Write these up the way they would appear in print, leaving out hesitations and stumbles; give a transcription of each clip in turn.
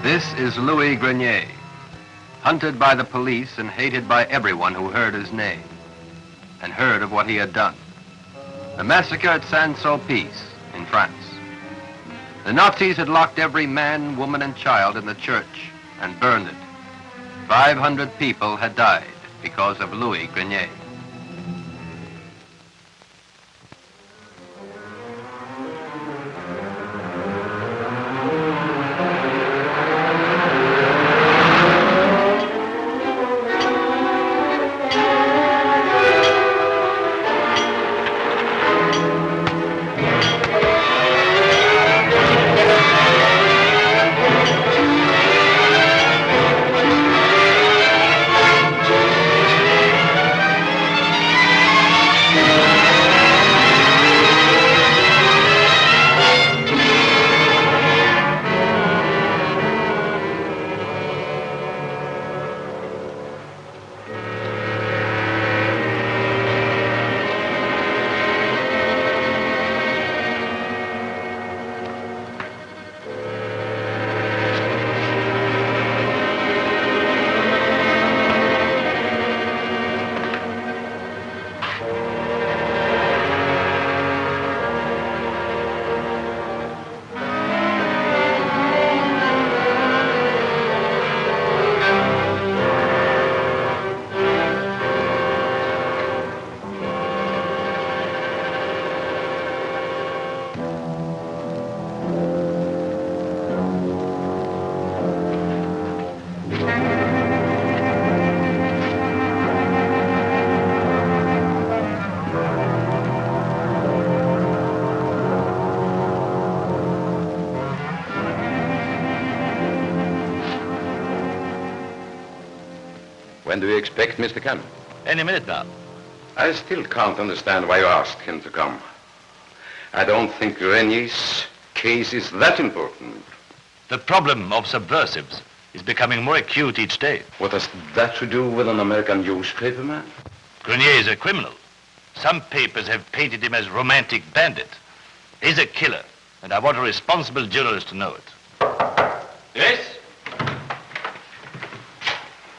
This is Louis Grenier, hunted by the police and hated by everyone who heard his name and heard of what he had done. The massacre at Saint-Sulpice in France. The Nazis had locked every man, woman, and child in the church and burned it. 500 people had died because of Louis Grenier. When do you expect Mr. Kemp? Any minute now. I still can't understand why you asked him to come. I don't think Renier's case is that important. The problem of subversives is becoming more acute each day. What has that to do with an American newspaper man? Grenier is a criminal. Some papers have painted him as romantic bandit. He's a killer, and I want a responsible journalist to know it. Yes?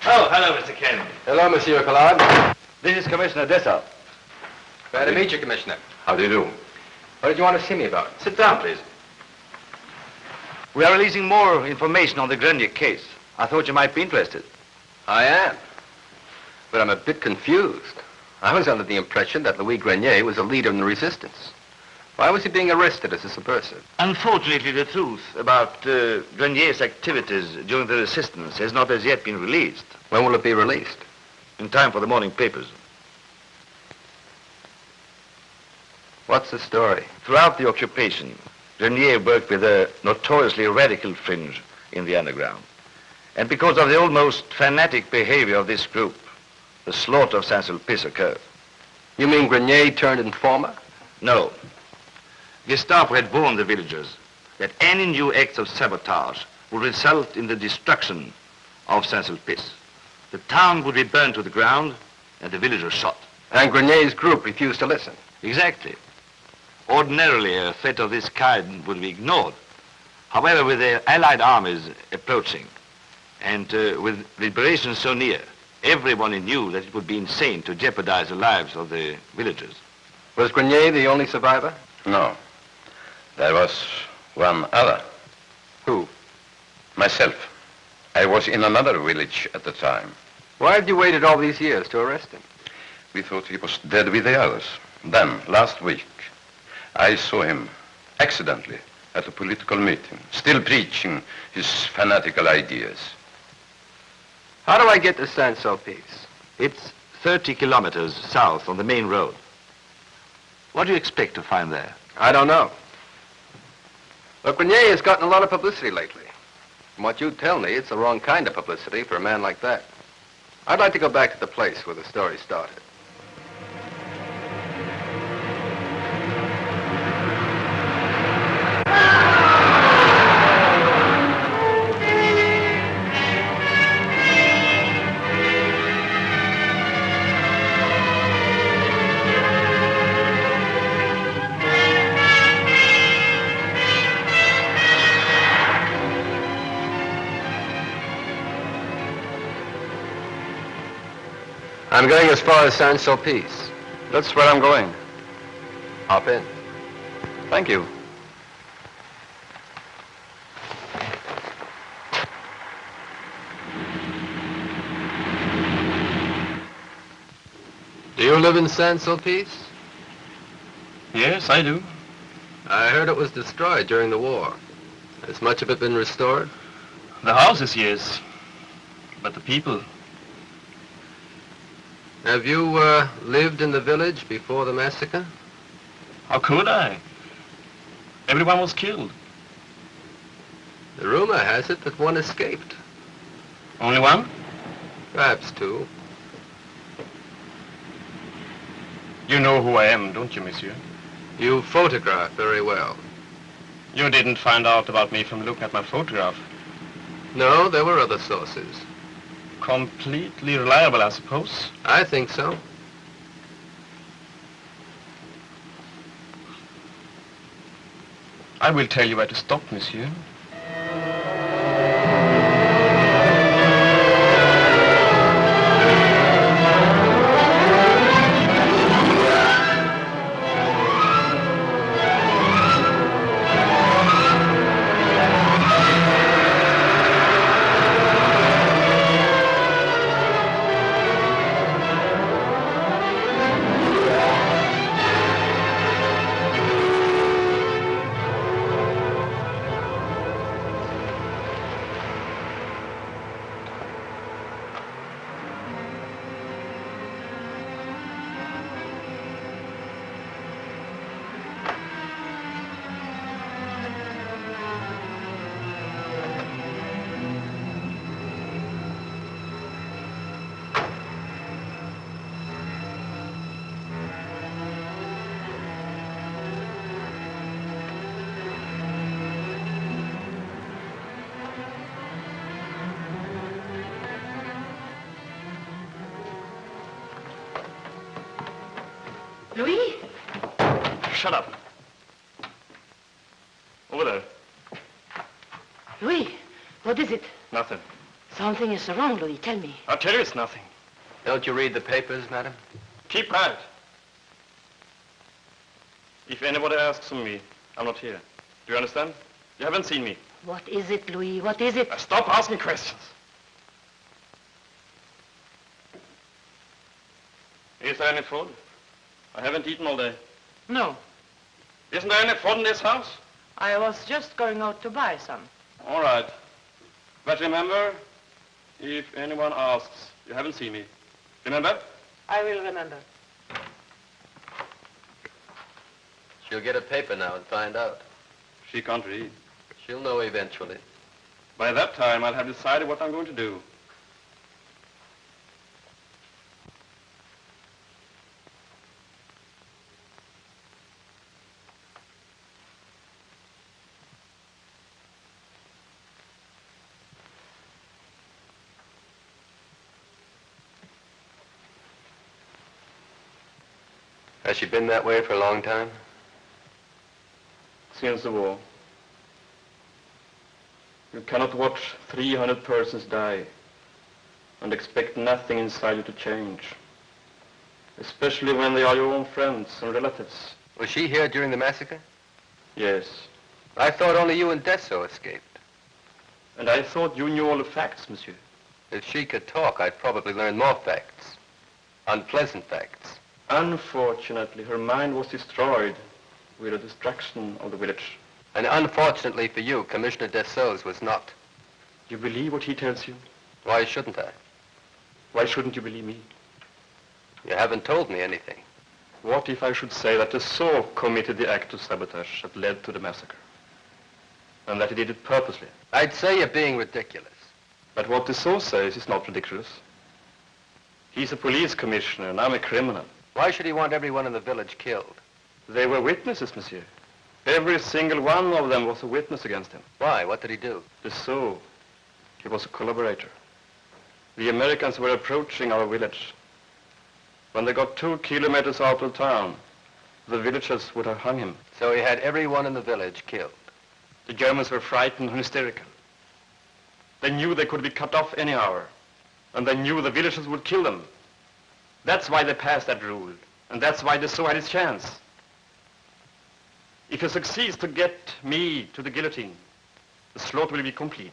Oh, hello, Mr. Kennedy. Hello, Monsieur Collard. This is Commissioner Dessau. Glad to meet you, Commissioner. How do you do? What did you want to see me about? Sit down, please. We are releasing more information on the Grenier case. I thought you might be interested. I am. But I'm a bit confused. I was under the impression that Louis Grenier was a leader in the resistance. Why was he being arrested as a subversive? Unfortunately, the truth about Grenier's activities during the resistance has not as yet been released. When will it be released? In time for the morning papers. What's the story? Throughout the occupation, Grenier worked with a notoriously radical fringe in the underground. And because of the almost fanatic behavior of this group, the slaughter of Saint-Sulpice occurred. You mean Grenier turned informer? No. Gestapo had warned the villagers that any new acts of sabotage would result in the destruction of Saint-Sulpice. The town would be burned to the ground and the villagers shot. And Grenier's group refused to listen. Exactly. Ordinarily, a threat of this kind would be ignored. However, with the Allied armies approaching and with liberation so near, everyone knew that it would be insane to jeopardize the lives of the villagers. Was Grenier the only survivor? No. There was one other. Who? Myself. I was in another village at the time. Why have you waited all these years to arrest him? We thought he was dead with the others. Then, last week, I saw him accidentally at a political meeting, still preaching his fanatical ideas. How do I get to Saint-Sulpice? It's 30 kilometers south on the main road. What do you expect to find there? I don't know. But Grenier has gotten a lot of publicity lately. From what you tell me, it's the wrong kind of publicity for a man like that. I'd like to go back to the place where the story started. I'm going as far as Saint-Sulpice. That's where I'm going. Hop in. Thank you. Do you live in Saint-Sulpice? Yes, I do. I heard it was destroyed during the war. Has much of it been restored? The houses, yes. But the people... Have you lived in the village before the massacre? How could I? Everyone was killed. The rumor has it that one escaped. Only one? Perhaps two. You know who I am, don't you, monsieur? You photograph very well. You didn't find out about me from looking at my photograph. No, there were other sources. Completely reliable, I suppose. I think so. I will tell you where to stop, monsieur. Louis? Shut up. Over there. Louis, what is it? Nothing. Something is wrong, Louis. Tell me. I'll tell you it's nothing. Don't you read the papers, madam? Keep quiet. If anybody asks for me, I'm not here. Do you understand? You haven't seen me. What is it, Louis? What is it? Stop asking questions. Is there any food? I haven't eaten all day. No. Isn't there any food in this house? I was just going out to buy some. All right. But remember, if anyone asks, you haven't seen me. Remember? I will remember. She'll get a paper now and find out. She can't read. She'll know eventually. By that time, I'll have decided what I'm going to do. Has she been that way for a long time? Since the war. You cannot watch 300 persons die and expect nothing inside you to change. Especially when they are your own friends and relatives. Was she here during the massacre? Yes. I thought only you and Desso escaped. And I thought you knew all the facts, monsieur. If she could talk, I'd probably learn more facts. Unpleasant facts. Unfortunately, her mind was destroyed with the destruction of the village. And unfortunately for you, Commissioner Desso's was not. You believe what he tells you? Why shouldn't I? Why shouldn't you believe me? You haven't told me anything. What if I should say that Desso committed the act of sabotage that led to the massacre? And that he did it purposely? I'd say you're being ridiculous. But what Desso says is not ridiculous. He's a police commissioner and I'm a criminal. Why should he want everyone in the village killed? They were witnesses, monsieur. Every single one of them was a witness against him. Why? What did he do? Desso, he was a collaborator. The Americans were approaching our village. When they got 2 kilometers out of town, the villagers would have hung him. So he had everyone in the village killed. The Germans were frightened and hysterical. They knew they could be cut off any hour. And they knew the villagers would kill them. That's why they passed that rule, and that's why the Thor had his chance. If he succeeds to get me to the guillotine, the slaughter will be complete.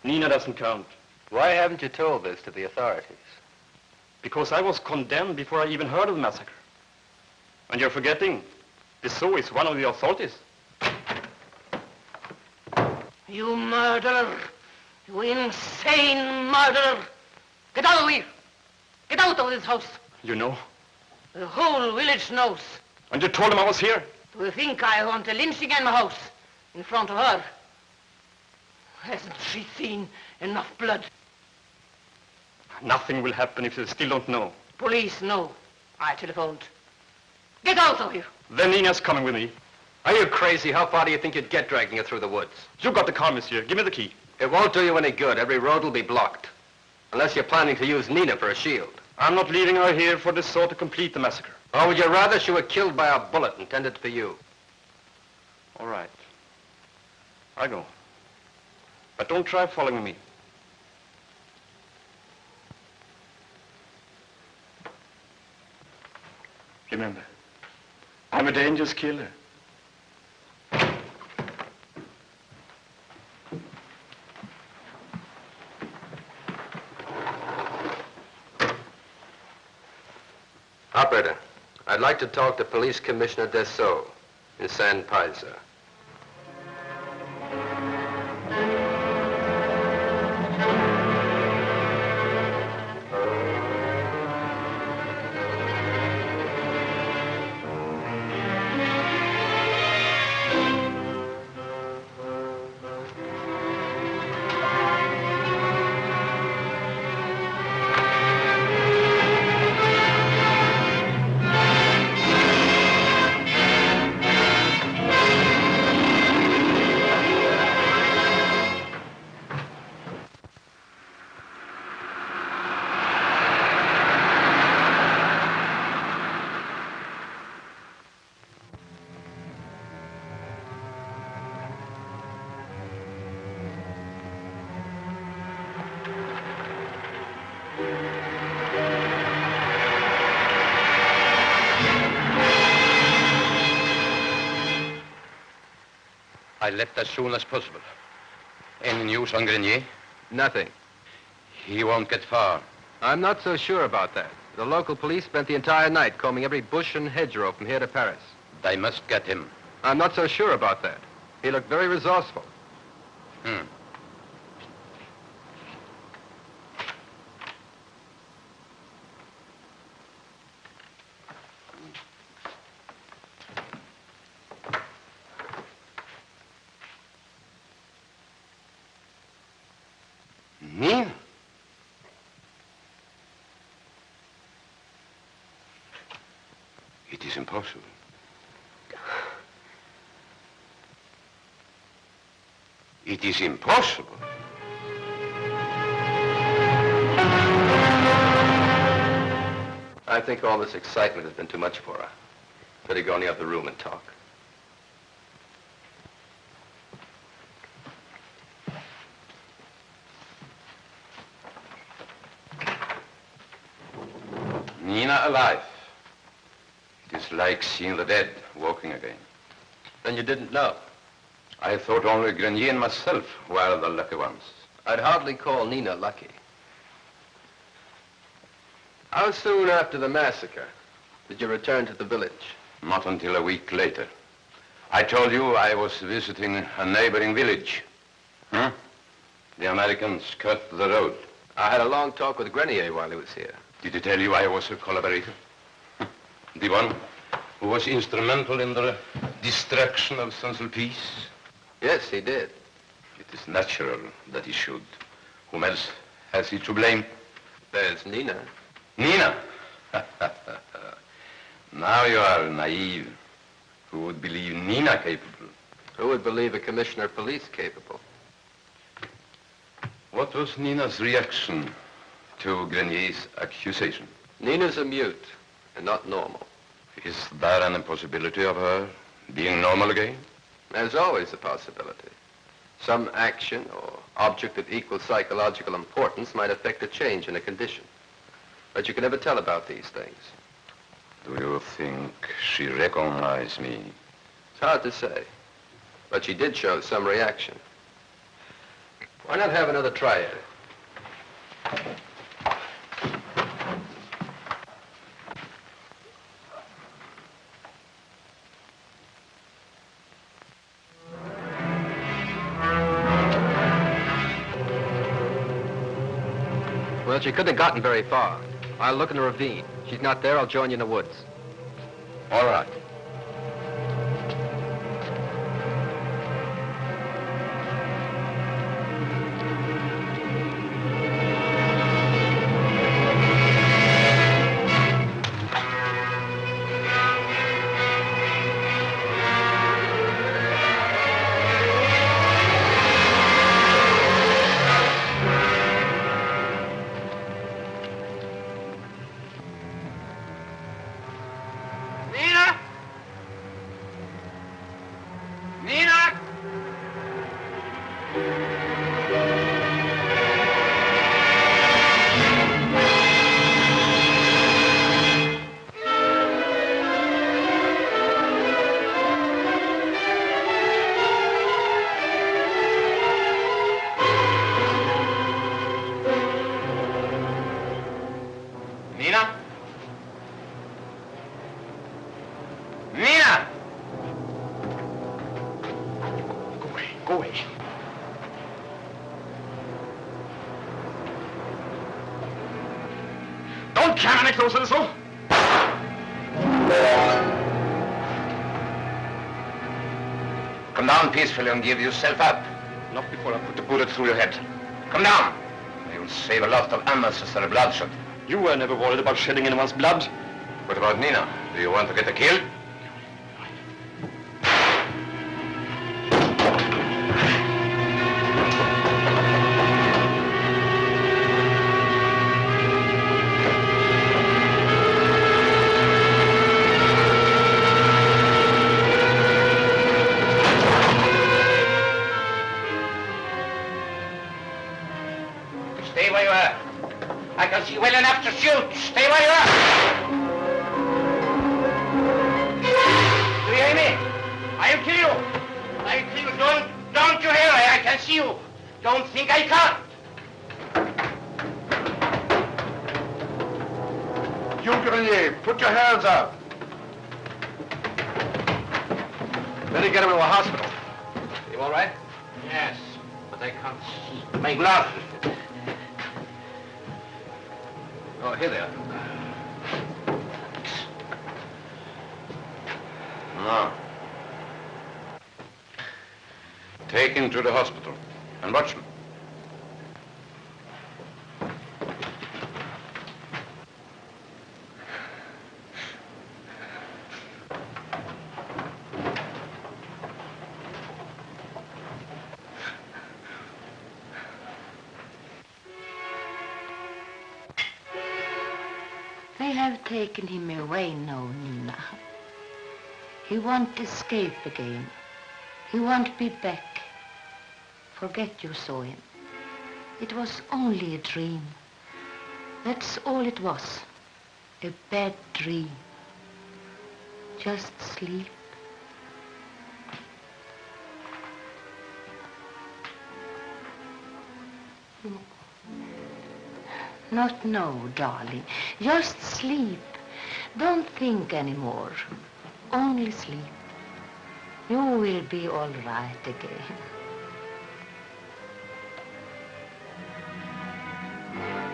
Nina doesn't count. Why haven't you told this to the authorities? Because I was condemned before I even heard of the massacre. And you're forgetting, the Thor is one of the authorities. You murderer! You insane murderer! Get out of here! Get out of this house! You know? The whole village knows. And you told him I was here? Do you think I want a lynching in my house in front of her? Hasn't she seen enough blood? Nothing will happen if they still don't know. Police know. I telephoned. Get out of here. Then Nina's coming with me. Are you crazy? How far do you think you'd get dragging her through the woods? You got the car, monsieur. Give me the key. It won't do you any good. Every road will be blocked. Unless you're planning to use Nina for a shield. I'm not leaving her here for the Thor to complete the massacre. Or would you rather she were killed by a bullet intended for you? All right. I go. But don't try following me. Remember, I'm a dangerous killer. Operator, I'd like to talk to Police Commissioner Dessau in San Paisa. I left as soon as possible. Any news on Grenier? Nothing. He won't get far. I'm not so sure about that. The local police spent the entire night combing every bush and hedgerow from here to Paris. They must get him. I'm not so sure about that. He looked very resourceful. Nina? It is impossible. It is impossible. I think all this excitement has been too much for her. Better go in the other room and talk. Nina alive. It is like seeing the dead walking again. Then you didn't know? I thought only Grenier and myself were the lucky ones. I'd hardly call Nina lucky. How soon after the massacre did you return to the village? Not until a week later. I told you I was visiting a neighboring village. Huh? The Americans cut the road. I had a long talk with Grenier while he was here. Did he tell you I was a collaborator? The one who was instrumental in the destruction of Saint-Sulpice? Yes, he did. It is natural that he should. Whom else has he to blame? There's Nina. Nina! Now you are naive. Who would believe Nina capable? Who would believe a commissioner of police capable? What was Nina's reaction to Grenier's accusation? Nina's a mute and not normal. Is there an impossibility of her being normal again? There's always a possibility. Some action or object of equal psychological importance might affect a change in a condition. But you can never tell about these things. Do you think she recognized me? It's hard to say. But she did show some reaction. Why not have another try at it? Well, she couldn't have gotten very far. I'll look in the ravine. If she's not there, I'll join you in the woods. All right. Come down peacefully and give yourself up. Not before I put the bullet through your head. Come down. You'll save a lot of unnecessary bloodshed. You were never worried about shedding anyone's blood. What about Nina? Do you want to get her killed? Stay where you are. I can see well enough to shoot. Stay where you are. Do you hear me? I'll kill you. I'll kill you. Don't you hear me? I can see you. Don't think I can't. You, Grenier, put your hands up. Better get him to a hospital. You all right? Yes, but I can't see my glasses. Oh, here they are. No. Take him to the hospital and watch him. They have taken him away now, Nina. He won't escape again. He won't be back. Forget you saw him. It was only a dream. That's all it was. A bad dream. Just sleep. Not now, darling. Just sleep. Don't think anymore. Only sleep. You will be all right again.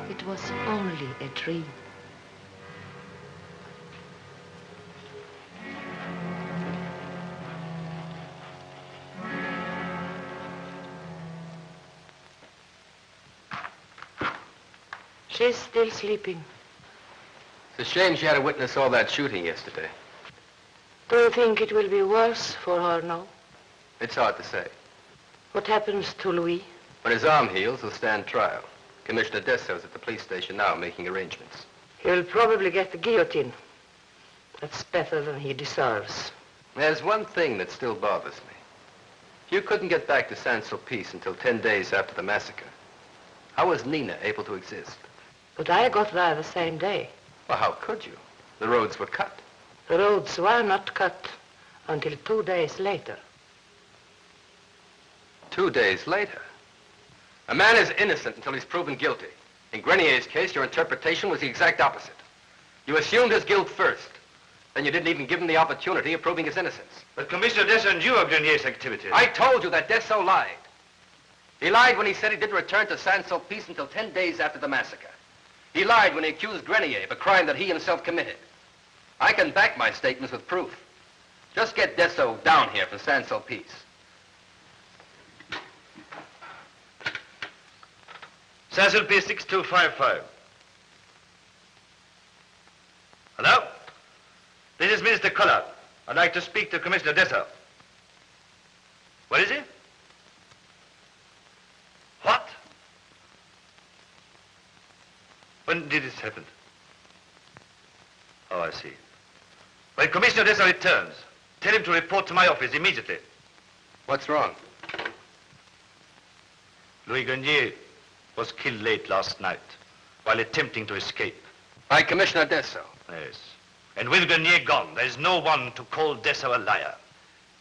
It was only a dream. She's still sleeping. It's a shame she had to witness all that shooting yesterday. Do you think it will be worse for her now? It's hard to say. What happens to Louis? When his arm heals, he'll stand trial. Commissioner Dessau's at the police station now making arrangements. He'll probably get the guillotine. That's better than he deserves. There's one thing that still bothers me. If you couldn't get back to Saint-Sulpice until 10 days after the massacre, how was Nina able to exist? But I got there the same day. Well, how could you? The roads were cut. The roads were not cut until 2 days later. 2 days later? A man is innocent until he's proven guilty. In Grenier's case, your interpretation was the exact opposite. You assumed his guilt first. Then you didn't even give him the opportunity of proving his innocence. But Commissioner Dessau knew of Grenier's activities. I told you that Dessau lied. He lied when he said he didn't return to Saint-Sulpice until 10 days after the massacre. He lied when he accused Grenier of a crime that he himself committed. I can back my statements with proof. Just get Dessau down here from Saint-Sulpice. Saint-Sulpice 6255. Hello? This is Minister Collard. I'd like to speak to Commissioner Dessau. Where is he? What? When did this happen? Oh, I see. When Commissioner Dessau returns, tell him to report to my office immediately. What's wrong? Louis Grenier was killed late last night while attempting to escape. By Commissioner Dessau? Yes. And with Grenier gone, there's no one to call Dessau a liar.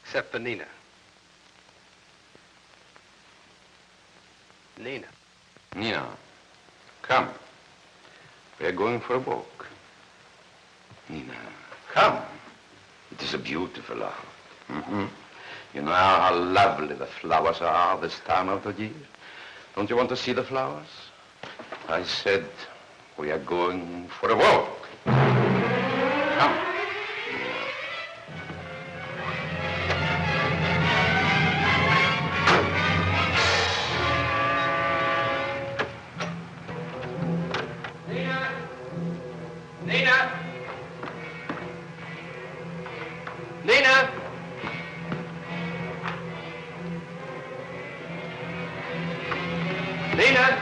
Except for Nina. Nina. Nina, come. We are going for a walk. Nina, come. It is a beautiful hour. You know how lovely the flowers are this time of the year? Don't you want to see the flowers? I said we are going for a walk. Come. Nina! Nina! Nina! Nina!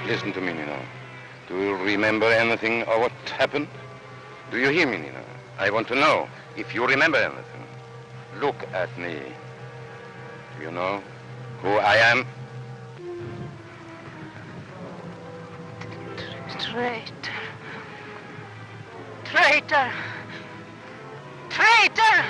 Listen to me, Nina. Do you remember anything of what happened? Do you hear me, Nina? I want to know if you remember anything. Look at me. Do you know who I am? Traitor. Traitor! Traitor!